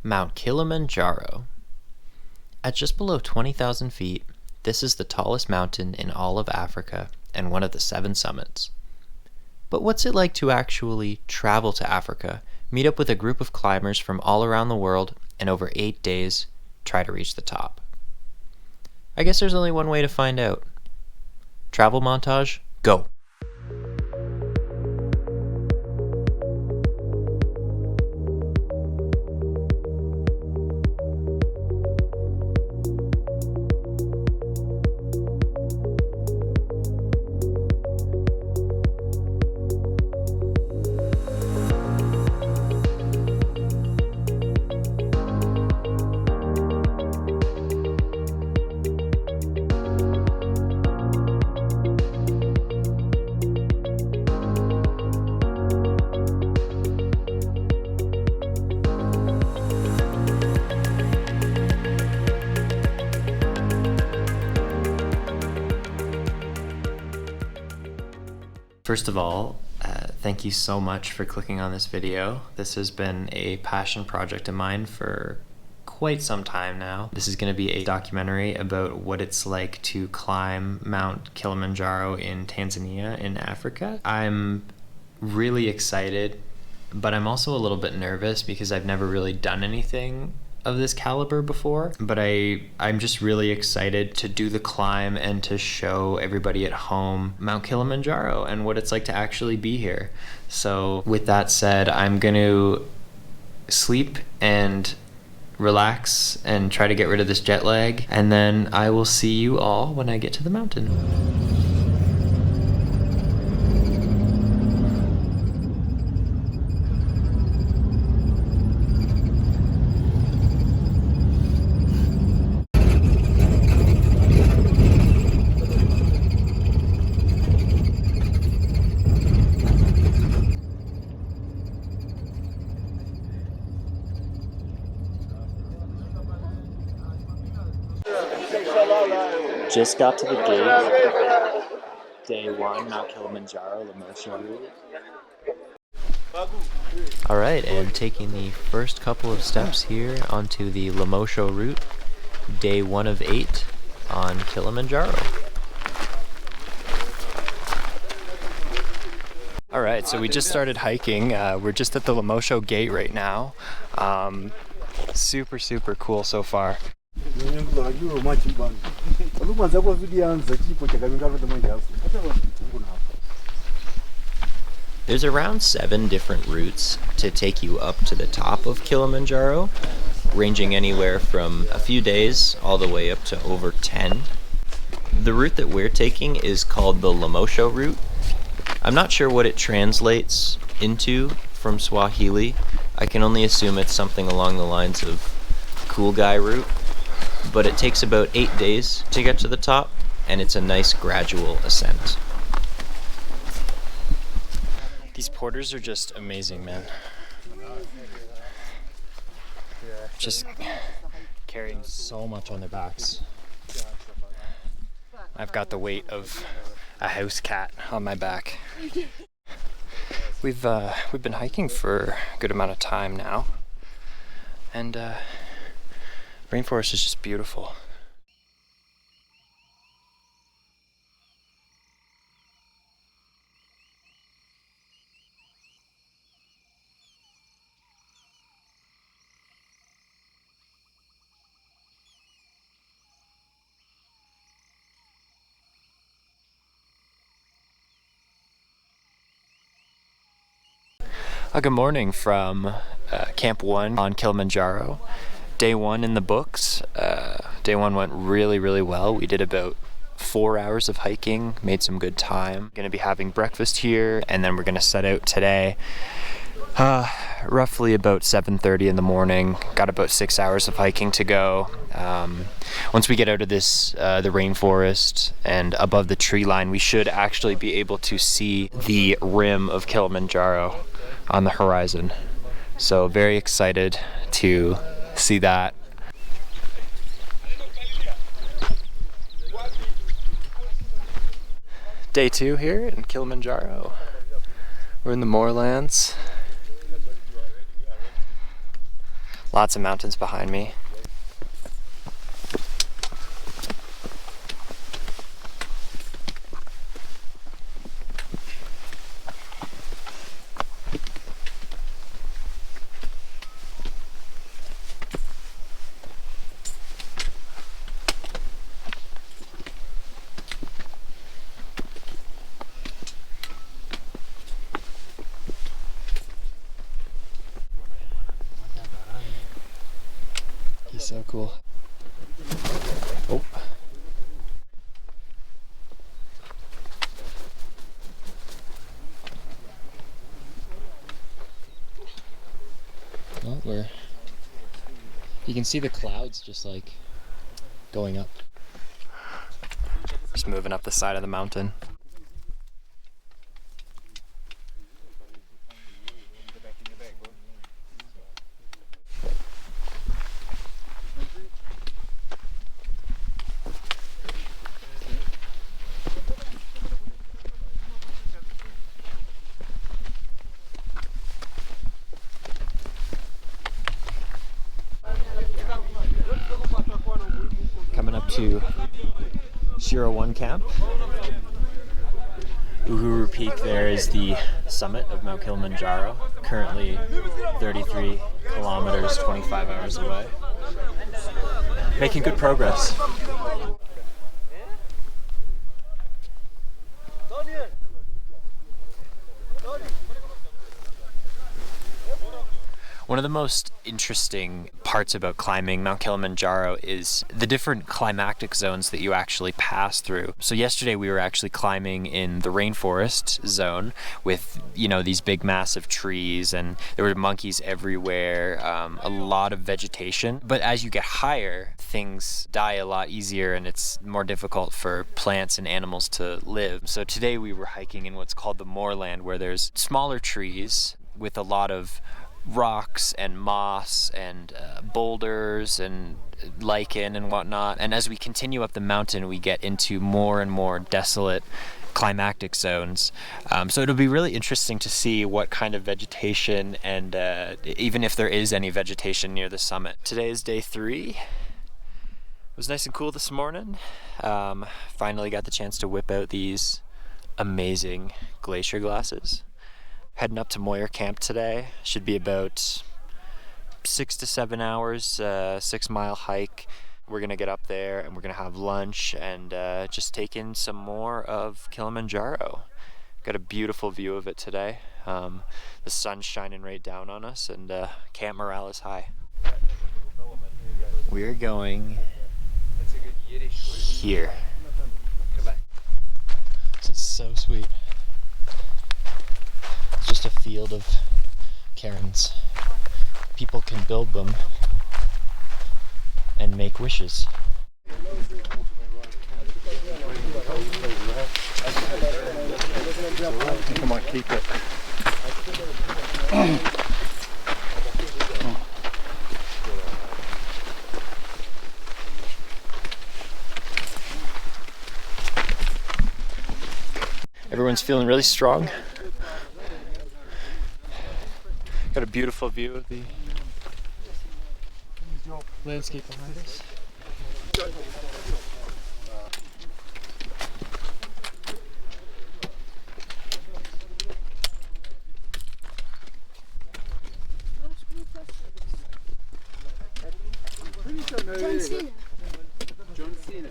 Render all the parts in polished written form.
Mount Kilimanjaro. At just below 20,000 feet, this is the tallest mountain in all of Africa and one of the 7 summits. But what's it like to actually travel to Africa, meet up with a group of climbers from all around the world, and over 8 days, try to reach the top? I guess there's only one way to find out. Travel montage, go! First of all, thank you so much for clicking on this video. This has been a passion project of mine for quite some time now. This is going to be a documentary about what it's like to climb Mount Kilimanjaro in Tanzania in Africa. I'm really excited, but I'm also a little bit nervous because I've never really done anything of this caliber before, but I'm just really excited to do the climb and to show everybody at home Mount Kilimanjaro and what it's like to actually be here. So with that said, I'm going to sleep and relax and try to get rid of this jet lag, and then I will see you all when I get to the mountain. Just got to the gate. Day 1, Mount Kilimanjaro, Lemosho route. Alright, and taking the first couple of steps here onto the Lemosho route, day 1 of 8 on Kilimanjaro. Alright, so we just started hiking. We're just at the Lemosho gate right now. Super cool so far. There's around 7 different routes to take you up to the top of Kilimanjaro, ranging anywhere from a few days all the way up to over 10. The route that we're taking is called the Lemosho route. I'm not sure what it translates into from Swahili. I can only assume it's something along the lines of cool guy route. But it takes about 8 days to get to the top, and it's a nice gradual ascent. These porters are just amazing, man. Just carrying so much on their backs. I've got the weight of a house cat on my back. We've been hiking for a good amount of time now, and rainforest is just beautiful. Good morning from Camp 1 on Kilimanjaro. Day 1 in the books. Day 1 went really well. We did about 4 hours of hiking, made some good time. Gonna be having breakfast here, and then we're gonna set out today. Roughly about 7:30 in the morning. Got about 6 hours of hiking to go. Once we get out of this, the rainforest and above the tree line, we should actually be able to see the rim of Kilimanjaro on the horizon. So very excited to see that. Day 2 here in Kilimanjaro. We're in the moorlands. Lots of mountains behind me. He's so cool. Oh. Well, you can see the clouds just like going up. Just moving up the side of the mountain. Coming up to Shiro 1 camp. Uhuru Peak there is the summit of Mount Kilimanjaro, currently 33 kilometers, 25 hours away. Making good progress. One of the most interesting parts about climbing Mount Kilimanjaro is the different climactic zones that you actually pass through. So yesterday we were actually climbing in the rainforest zone with, you know, these big massive trees, and there were monkeys everywhere, a lot of vegetation. But as you get higher, things die a lot easier and it's more difficult for plants and animals to live. So today we were hiking in what's called the moorland, where there's smaller trees with a lot of rocks and moss and boulders and lichen and whatnot. And as we continue up the mountain, we get into more and more desolate climactic zones. So it'll be really interesting to see what kind of vegetation and even if there is any vegetation near the summit. Today is day 3. It was nice and cool this morning. Finally got the chance to whip out these amazing glacier glasses. Heading up to Moyer Camp today. Should be about 6 to 7 hours, 6-mile hike. We're gonna get up there and we're gonna have lunch and just take in some more of Kilimanjaro. Got a beautiful view of it today. The sun's shining right down on us, and camp morale is high. We're going here. This is so sweet. Just a field of cairns. People can build them and make wishes. Come on, keep it. Everyone's feeling really strong. Got a beautiful view of the landscape behind us. John Cena.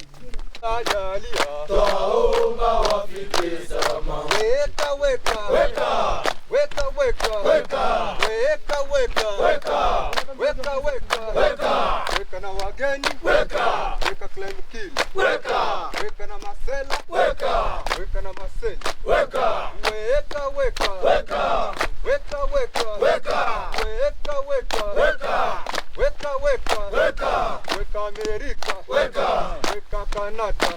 Weka na wageni, weka ClimbKili, weka na masela, weka na masela, weka America, weka Canada,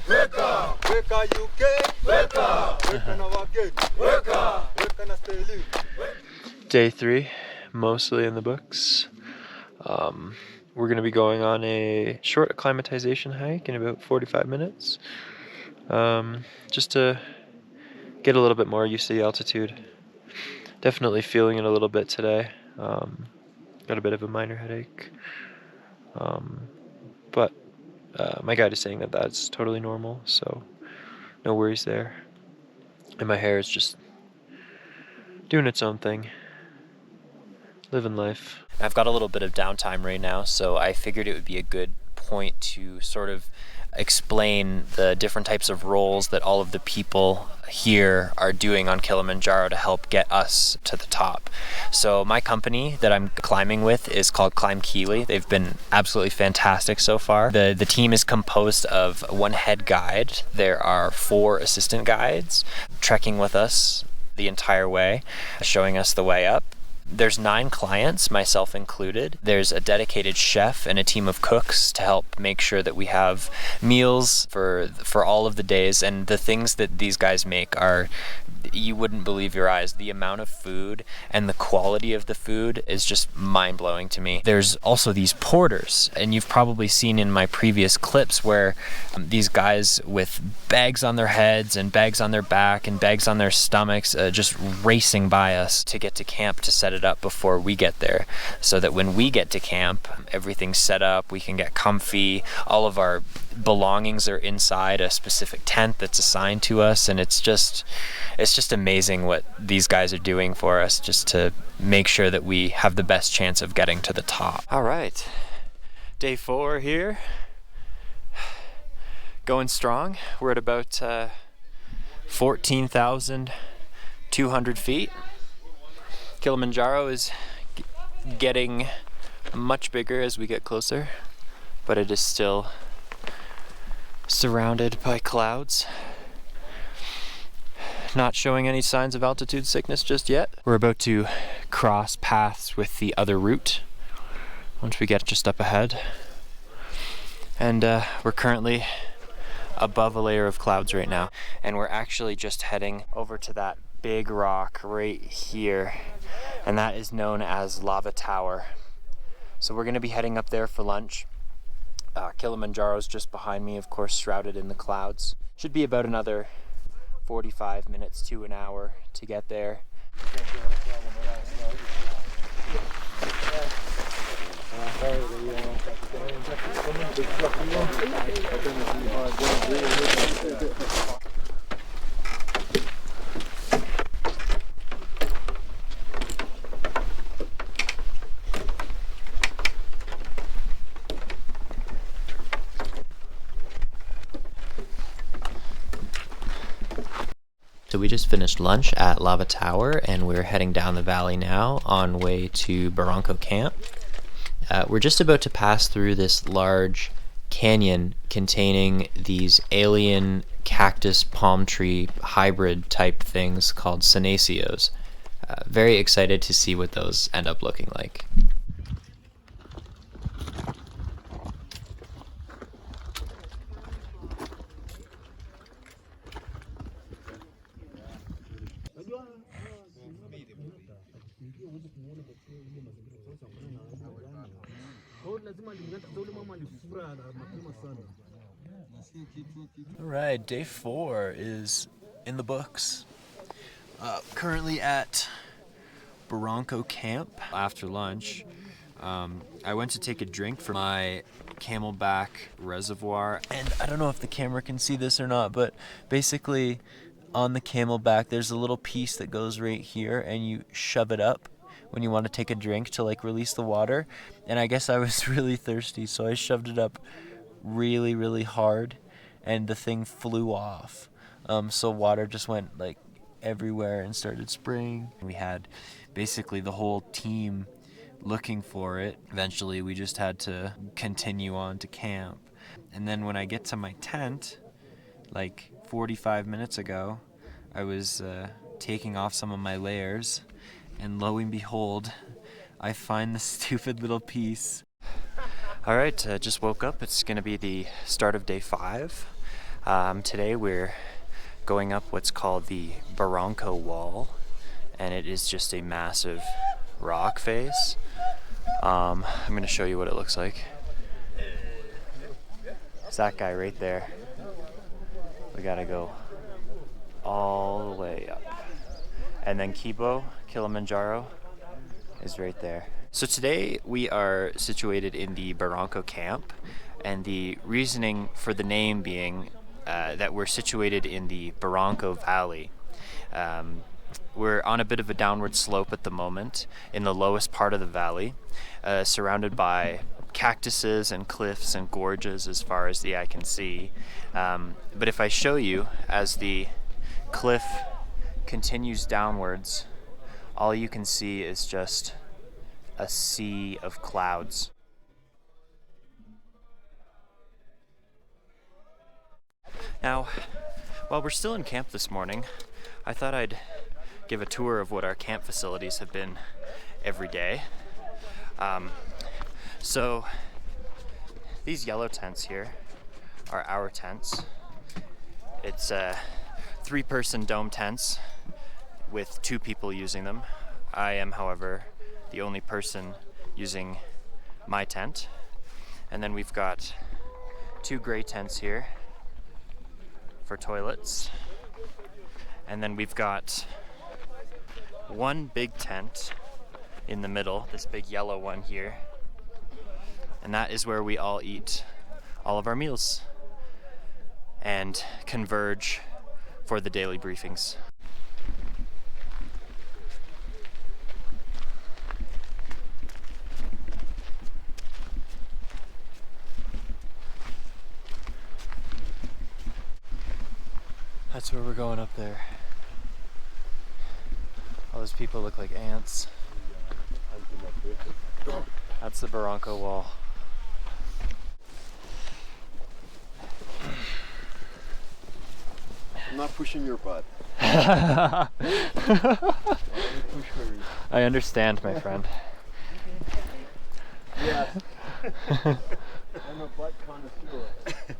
weka UK, weka na wageni, weka na Australia. Day 3, mostly in the books. We're going to be going on a short acclimatization hike in about 45 minutes, just to get a little bit more used to the altitude. Definitely feeling it a little bit today. Got a bit of a minor headache. But my guide is saying that that's totally normal, so no worries there. And my hair is just doing its own thing, living life. I've got a little bit of downtime right now, so I figured it would be a good point to sort of explain the different types of roles that all of the people here are doing on Kilimanjaro to help get us to the top. So my company that I'm climbing with is called ClimbKili. They've been absolutely fantastic so far. The team is composed of one head guide. There are 4 assistant guides trekking with us the entire way, showing us the way up. There's 9 clients, myself included. There's a dedicated chef and a team of cooks to help make sure that we have meals for all of the days. And the things that these guys make are, you wouldn't believe your eyes. The amount of food and the quality of the food is just mind-blowing to me. There's also these porters, and you've probably seen in my previous clips where these guys with bags on their heads and bags on their back and bags on their stomachs just racing by us to get to camp to set it up before we get there, so that when we get to camp, everything's set up, we can get comfy, all of our belongings are inside a specific tent that's assigned to us, and it's just amazing what these guys are doing for us just to make sure that we have the best chance of getting to the top. All right, day 4 here, going strong. We're at about 14,200 feet. Kilimanjaro is getting much bigger as we get closer, but it is still surrounded by clouds. Not showing any signs of altitude sickness just yet. We're about to cross paths with the other route once we get just up ahead. And we're currently above a layer of clouds right now. And we're actually just heading over to that big rock right here. And that is known as Lava Tower. So we're gonna be heading up there for lunch. Kilimanjaro's just behind me, of course, shrouded in the clouds. Should be about another 45 minutes to an hour to get there. So we just finished lunch at Lava Tower, and we're heading down the valley now on way to Barranco camp. We're just about to pass through this large canyon containing these alien cactus palm tree hybrid type things called senacios. Very excited to see what those end up looking like. All right, day 4 is in the books. Currently at Barranco camp. After lunch, I went to take a drink from my Camelback reservoir, and I don't know if the camera can see this or not, but basically on the Camelback there's a little piece that goes right here, and you shove it up when you want to take a drink to like release the water. And I guess I was really thirsty, so I shoved it up really, really hard, and the thing flew off. So water just went like everywhere and started spraying. We had basically the whole team looking for it. Eventually we just had to continue on to camp. And then when I get to my tent, like 45 minutes ago, I was taking off some of my layers, and lo and behold, I find this stupid little piece. All right, just woke up. It's gonna be the start of day 5. Today we're going up what's called the Barranco wall, and it is just a massive rock face. I'm gonna show you what it looks like. It's that guy right there. We gotta go all the way up. And then Kilimanjaro is right there. So today we are situated in the Barranco camp, and the reasoning for the name being that we're situated in the Barranco Valley. We're on a bit of a downward slope at the moment in the lowest part of the valley, surrounded by cactuses and cliffs and gorges as far as the eye can see. But if I show you as the cliff continues downwards, all you can see is just a sea of clouds. Now, while we're still in camp this morning, I thought I'd give a tour of what our camp facilities have been every day. So these yellow tents here are our tents. It's 3-person dome tents with 2 people using them. I am, however, the only person using my tent. And then we've got 2 gray tents here for toilets. And then we've got 1 big tent in the middle, this big yellow one here. And that is where we all eat all of our meals and converge for the daily briefings. That's where we're going up there. All those people look like ants. That's the Barranco wall. I'm not pushing your butt. I understand, my friend. Yes. I'm a butt connoisseur.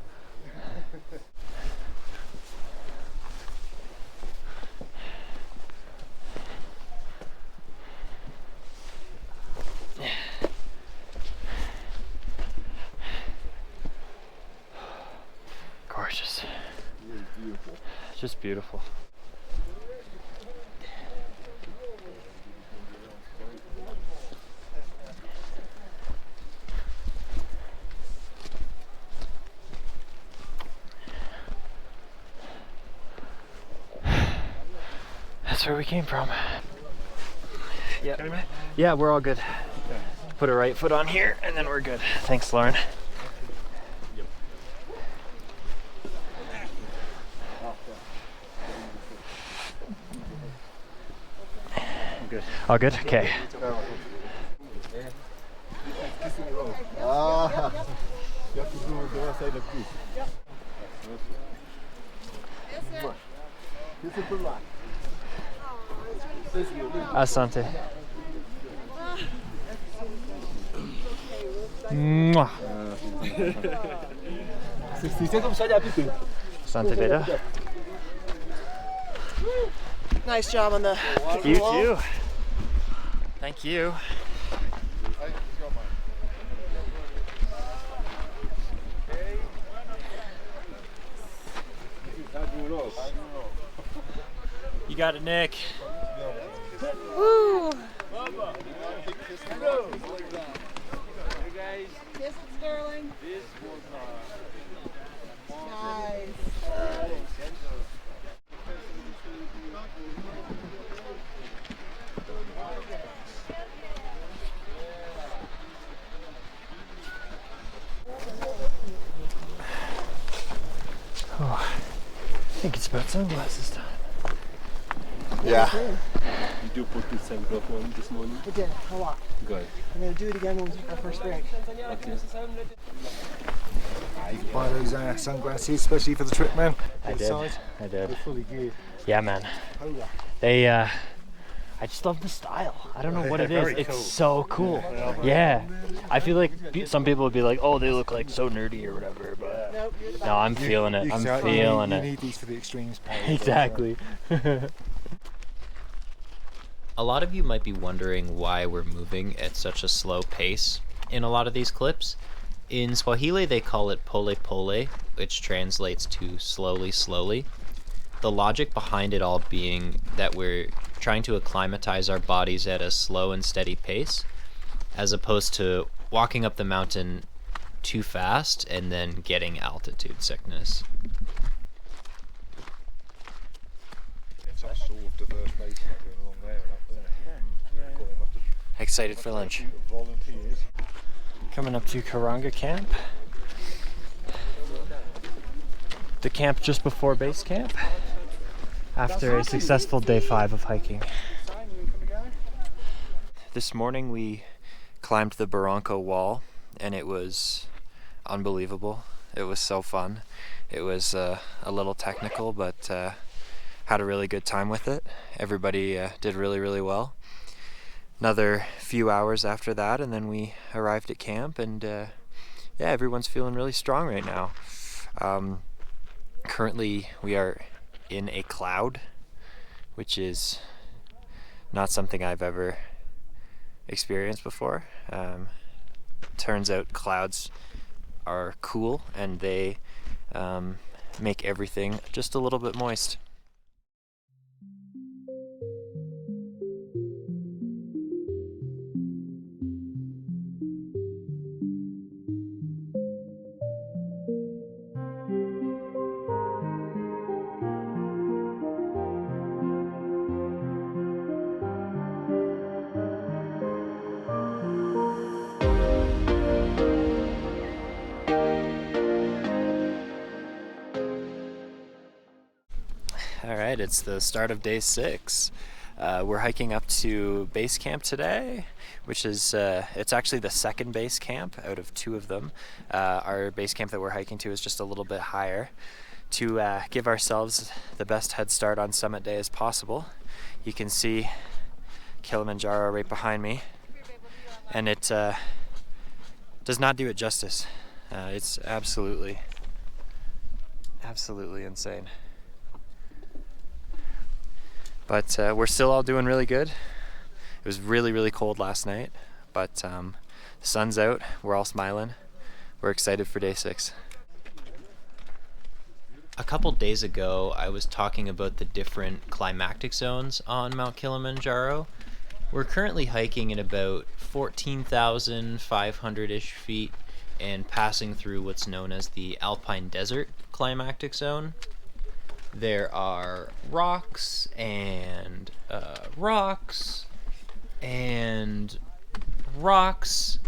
Gorgeous. Really beautiful. Just beautiful. That's where we came from. Yeah. Yeah, we're all good. Put a right foot on here and then we're good. Thanks, Lauren. Good. All good? Okay. Ah, you have to do the other side like this. This is for luck. Asante. Mwah. Asante, Veda. Nice job on the You too. Thank you. You got it, Nick. Woo! Kiss it, Sterling. Nice. Oh, I think it's about sunglasses time. Yeah. You do put the sunglasses on this morning? We did, a lot. Good. I'm going to do it again when we take our first break. Okay. You can buy those sunglasses, especially for the trip, man. I did. I did. They're fully geared. Yeah, man. Hola. They, I just love the style. I don't know what it is. Very It's cool. so cool. Yeah. I feel like some people would be like, oh, they look like so nerdy or whatever, but Nope, you're the no, I'm feeling it. I'm feeling You it. need these for the extremes. Exactly. A lot of you might be wondering why we're moving at such a slow pace in a lot of these clips. In Swahili, they call it pole pole, which translates to slowly, slowly. The logic behind it all being that we're trying to acclimatize our bodies at a slow and steady pace. as opposed to walking up the mountain too fast and then getting altitude sickness. It's a sort of diverse base going along there and up there. Excited for lunch. Volunteers. Coming up to Karanga Camp. The camp just before base camp after a successful day 5 of hiking. This morning we climbed the Barranco wall and it was unbelievable. It was so fun. It was a little technical, but had a really good time with it. Everybody did really well. Another few hours after that and then we arrived at camp, and yeah, everyone's feeling really strong right now. Currently we are in a cloud, which is not something I've ever experienced before. Turns out clouds are cool and they make everything just a little bit moist. Alright, it's the start of day 6. We're hiking up to base camp today, which is, it's actually the second base camp out of 2 of them. Our base camp that we're hiking to is just a little bit higher to give ourselves the best head start on summit day as possible. You can see Kilimanjaro right behind me, and it does not do it justice. It's absolutely insane. But we're still all doing really good. It was really cold last night, but the sun's out, we're all smiling. We're excited for day 6. A couple days ago, I was talking about the different climactic zones on Mount Kilimanjaro. We're currently hiking at about 14,500-ish feet and passing through what's known as the Alpine Desert climactic zone. There are rocks and rocks and rocks.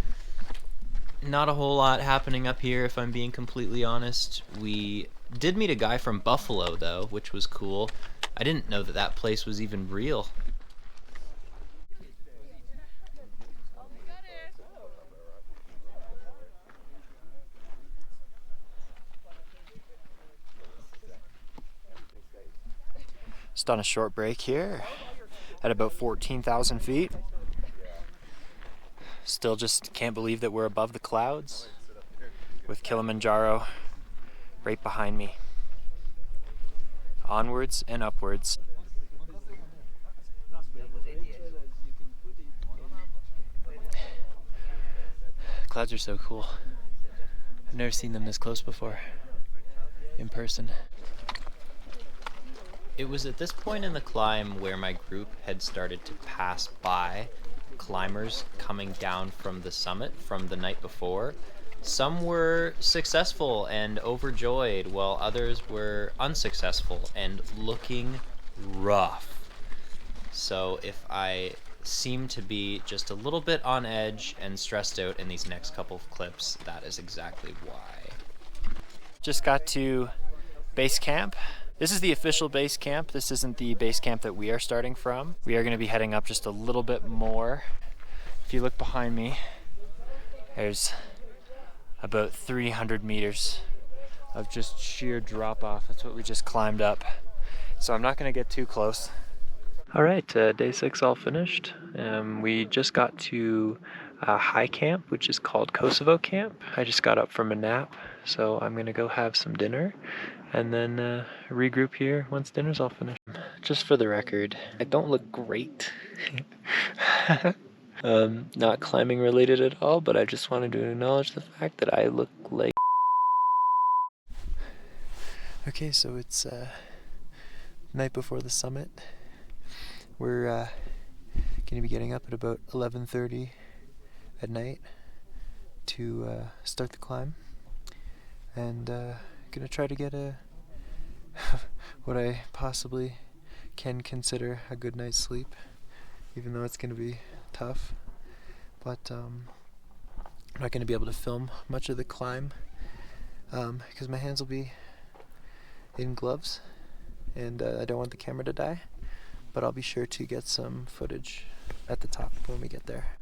Not a whole lot happening up here, if I'm being completely honest. We did meet a guy from Buffalo, though, which was cool. I didn't know that that place was even real. Just on a short break here at about 14,000 feet. Still just can't believe that we're above the clouds with Kilimanjaro right behind me. Onwards and upwards. Clouds are so cool. I've never seen them this close before in person. It was at this point in the climb where my group had started to pass by climbers coming down from the summit from the night before. Some were successful and overjoyed, while others were unsuccessful and looking rough. So if I seem to be just a little bit on edge and stressed out in these next couple of clips, that is exactly why. Just got to base camp. This is the official base camp. This isn't the base camp that we are starting from. We are going to be heading up just a little bit more. If you look behind me, there's about 300 meters of just sheer drop off. That's what we just climbed up. So I'm not going to get too close. All right, day 6 all finished. We just got to high camp, which is called Kosovo Camp. I just got up from a nap, so I'm going to go have some dinner and then regroup here once dinner's all finished. Just for the record, I don't look great. Not climbing related at all, but I just wanted to acknowledge the fact that I look like... Okay, so it's night before the summit. We're going to be getting up at about 11:30 at night to start the climb, and gonna try to get a what I possibly can consider a good night's sleep, even though it's gonna be tough. But I'm not gonna be able to film much of the climb because my hands will be in gloves, and I don't want the camera to die. But I'll be sure to get some footage at the top when we get there.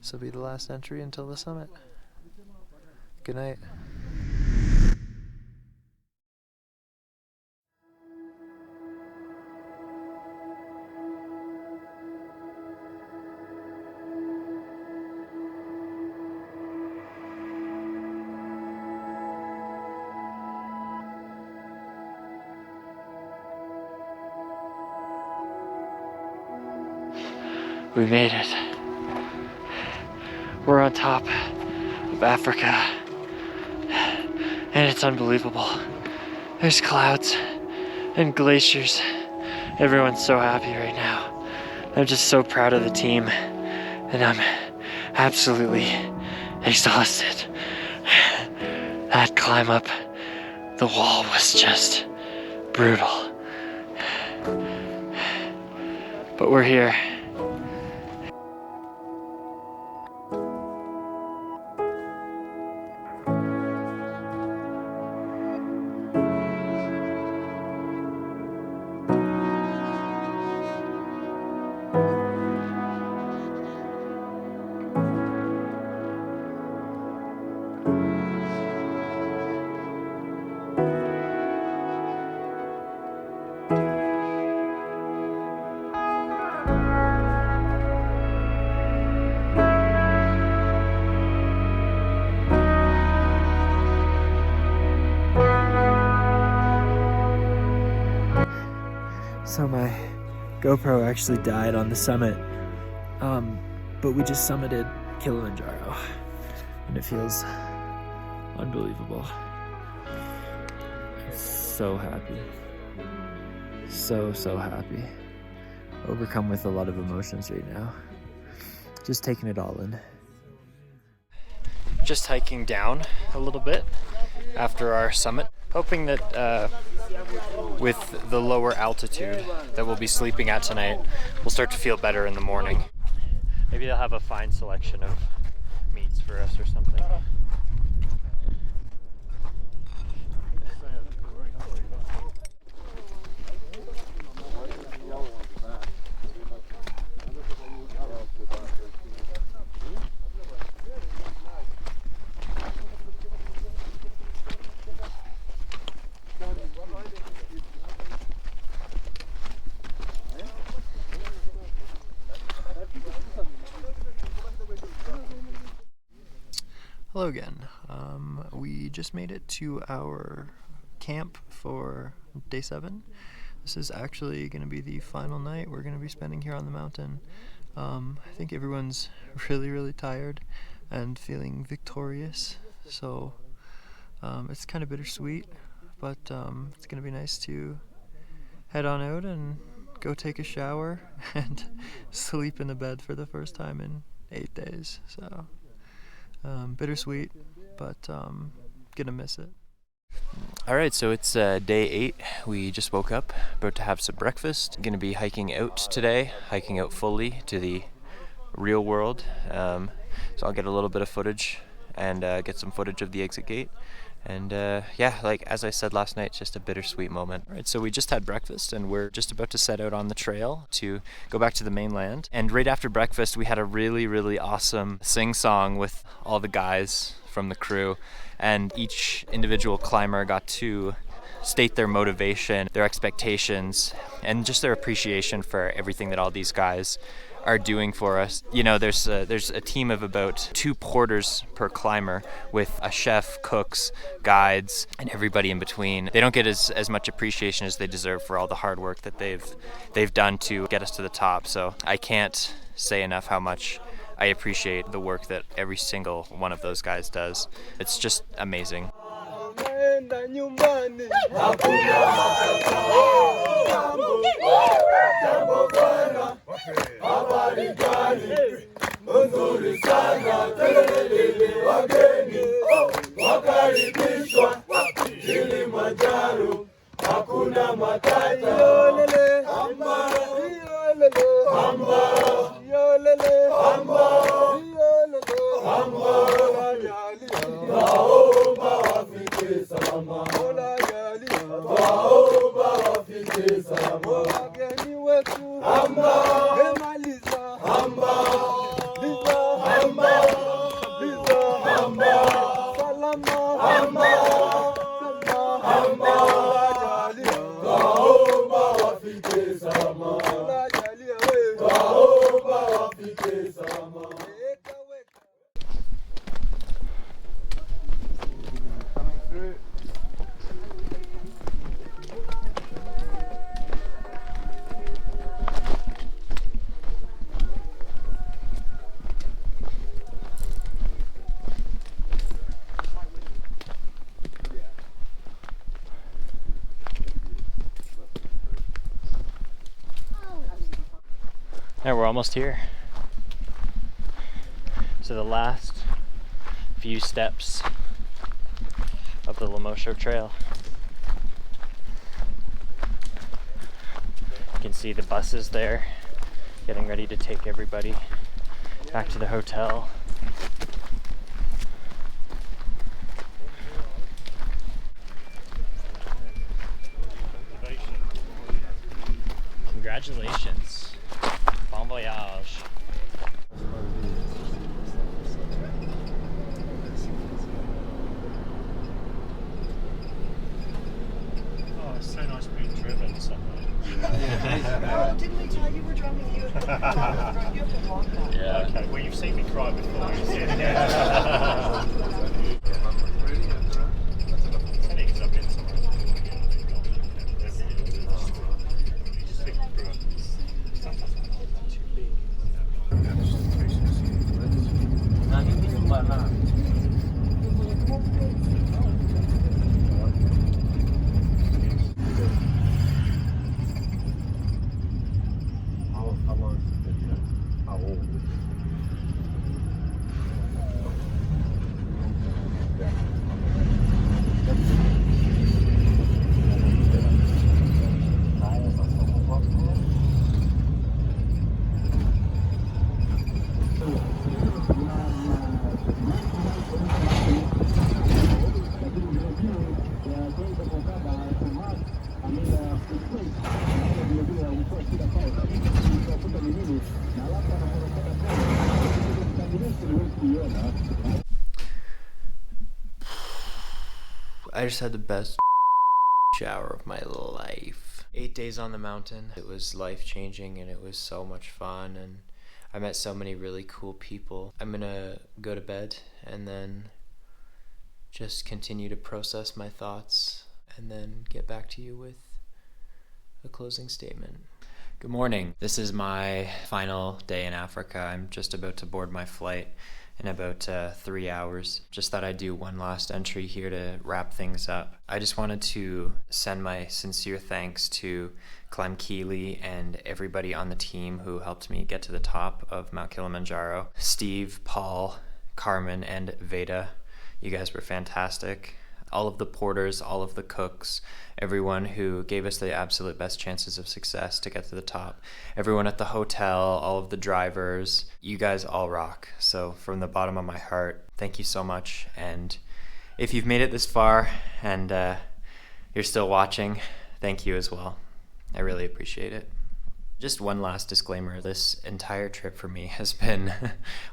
This will be the last entry until the summit. Good night. We made it. We're on top of Africa, and it's unbelievable. There's clouds and glaciers. Everyone's so happy right now. I'm just so proud of the team, and I'm absolutely exhausted. That climb up the wall was just brutal. But we're here. So my GoPro actually died on the summit, but we just summited Kilimanjaro, and it feels unbelievable. I'm so happy, so happy, overcome with a lot of emotions right now, just taking it all in. Just hiking down a little bit after our summit, hoping that with the lower altitude that we'll be sleeping at tonight, we'll start to feel better in the morning. Maybe they'll have a fine selection of meats for us or something. Hello again. We just made it to our camp for day 7. This is actually going to be the final night we're going to be spending here on the mountain. I think everyone's really tired and feeling victorious, so it's kind of bittersweet, but it's going to be nice to head on out and go take a shower and sleep in the bed for the first time in 8 days. So bittersweet, but gonna miss it. Alright, so it's day 8. We just woke up, about to have some breakfast. Gonna be hiking out today, hiking out fully to the real world. So I'll get a little bit of footage and get some footage of the exit gate. And yeah, like as I said last night, it's just a bittersweet moment. All right, so we just had breakfast and we're just about to set out on the trail to go back to the mainland. And right after breakfast, we had a really awesome sing-song with all the guys from the crew. And each individual climber got to state their motivation, their expectations, and just their appreciation for everything that all these guys are doing for us. You know, there's a team of about 2 porters per climber with a chef, cooks, guides, and everybody in between. They don't get as much appreciation as they deserve for all the hard work that they've done to get us to the top. So I can't say enough how much I appreciate the work that every single one of those guys does. It's just amazing. Nzuri sana telelele wageni wakaribishwa Kilimanjaro, hakuna matata. Yolele hamba, yolele hamba, yolele hamba, yolele hamba. Naomba wafike salama, naomba wafike salama. Wageni wetu hamba, emaliza hamba, liza hamba, liza hamba, salama hamba, hamba, naomba wafike salama, naomba wafike salama. Yeah, we're almost here. So the last few steps of the Lemosho trail. You can see the buses there getting ready to take everybody back to the hotel. Congratulations. Bon voyage. Oh, it's so nice being driven somewhere. Oh, didn't we tell you we're driving you? You have to walk that. Yeah. Okay, well, you've seen me cry before. You see it. Telling us I've been somewhere. I just had the best shower of my life. 8 days on the mountain. It was life-changing and it was so much fun and I met so many really cool people. I'm gonna go to bed and then just continue to process my thoughts and then get back to you with a closing statement. Good morning. This is my final day in Africa. I'm just about to board my flight in about 3 hours. Just thought I'd do one last entry here to wrap things up. I just wanted to send my sincere thanks to ClimbKili and everybody on the team who helped me get to the top of Mount Kilimanjaro. Steve, Paul, Carmen, and Veda. You guys were fantastic. All of the porters, all of the cooks, everyone who gave us the absolute best chances of success to get to the top. Everyone at the hotel, all of the drivers, you guys all rock. So from the bottom of my heart, thank you so much. And if you've made it this far and you're still watching, thank you as well. I really appreciate it. Just one last disclaimer, this entire trip for me has been,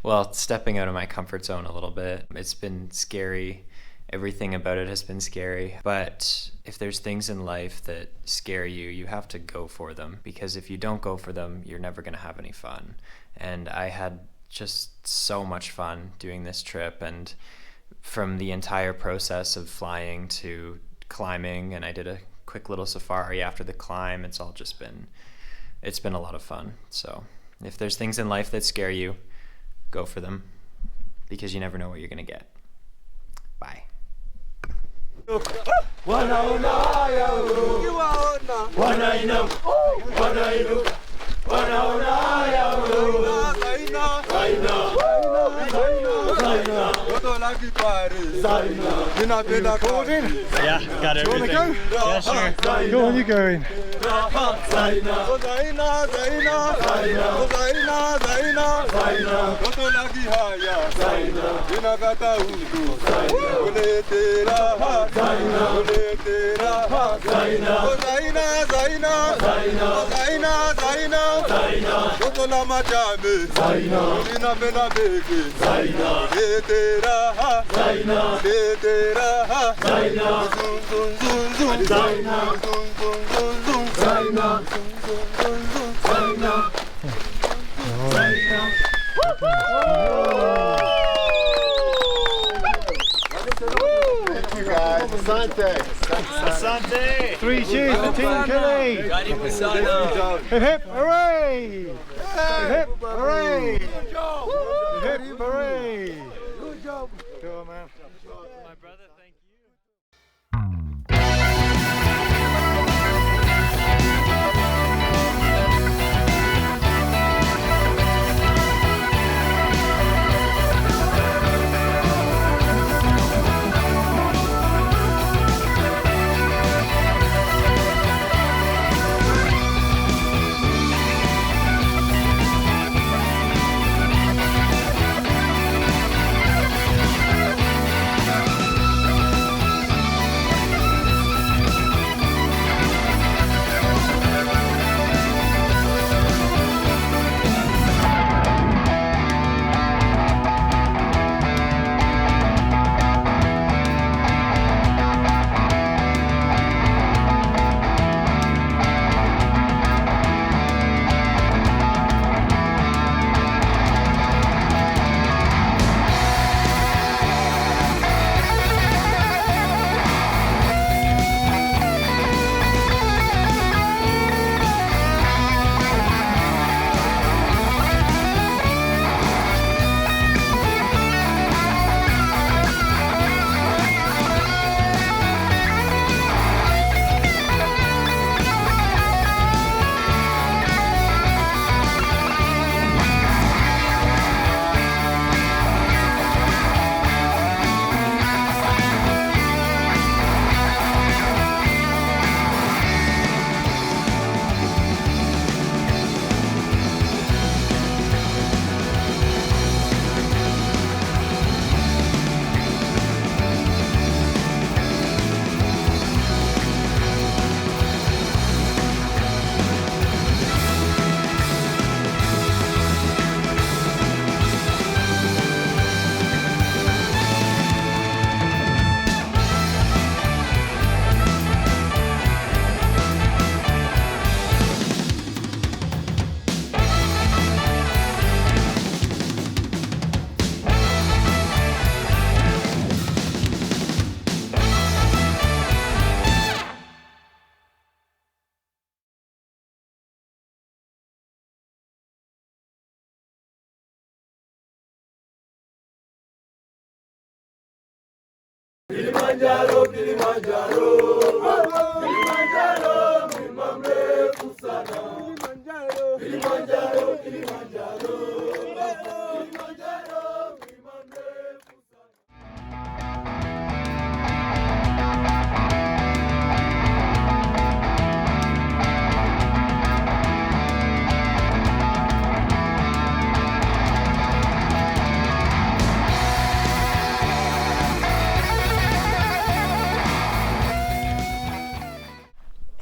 well, stepping out of my comfort zone a little bit. It's been scary. Everything about it has been scary, but if there's things in life that scare you, you have to go for them, because if you don't go for them, you're never going to have any fun. And I had just so much fun doing this trip, and from the entire process of flying to climbing, and I did a quick little safari after the climb, it's been a lot of fun. So if there's things in life that scare you, go for them, because you never know what you're going to get. Bye. Wanaona haya, wanaina, wanaina, Yeah, got everything. Yeah, sure. Go on, you go in. Thank you guys. Asante. Asante! 3 cheers for Team Kili. Hip hip hooray! Hip hip hooray! Hip hip hooray! Good job. Go on, man. My brother, thank you. Kilimanjaro, Kilimanjaro, Kilimanjaro, mlima mrefu sana. Kilimanjaro, Kilimanjaro, Kilimanjaro, Kilimanjaro, mlima mrefu sana.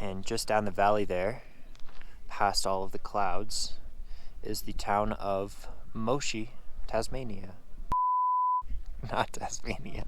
And just down the valley there, past all of the clouds, is the town of Moshi, Tasmania. Not Tasmania.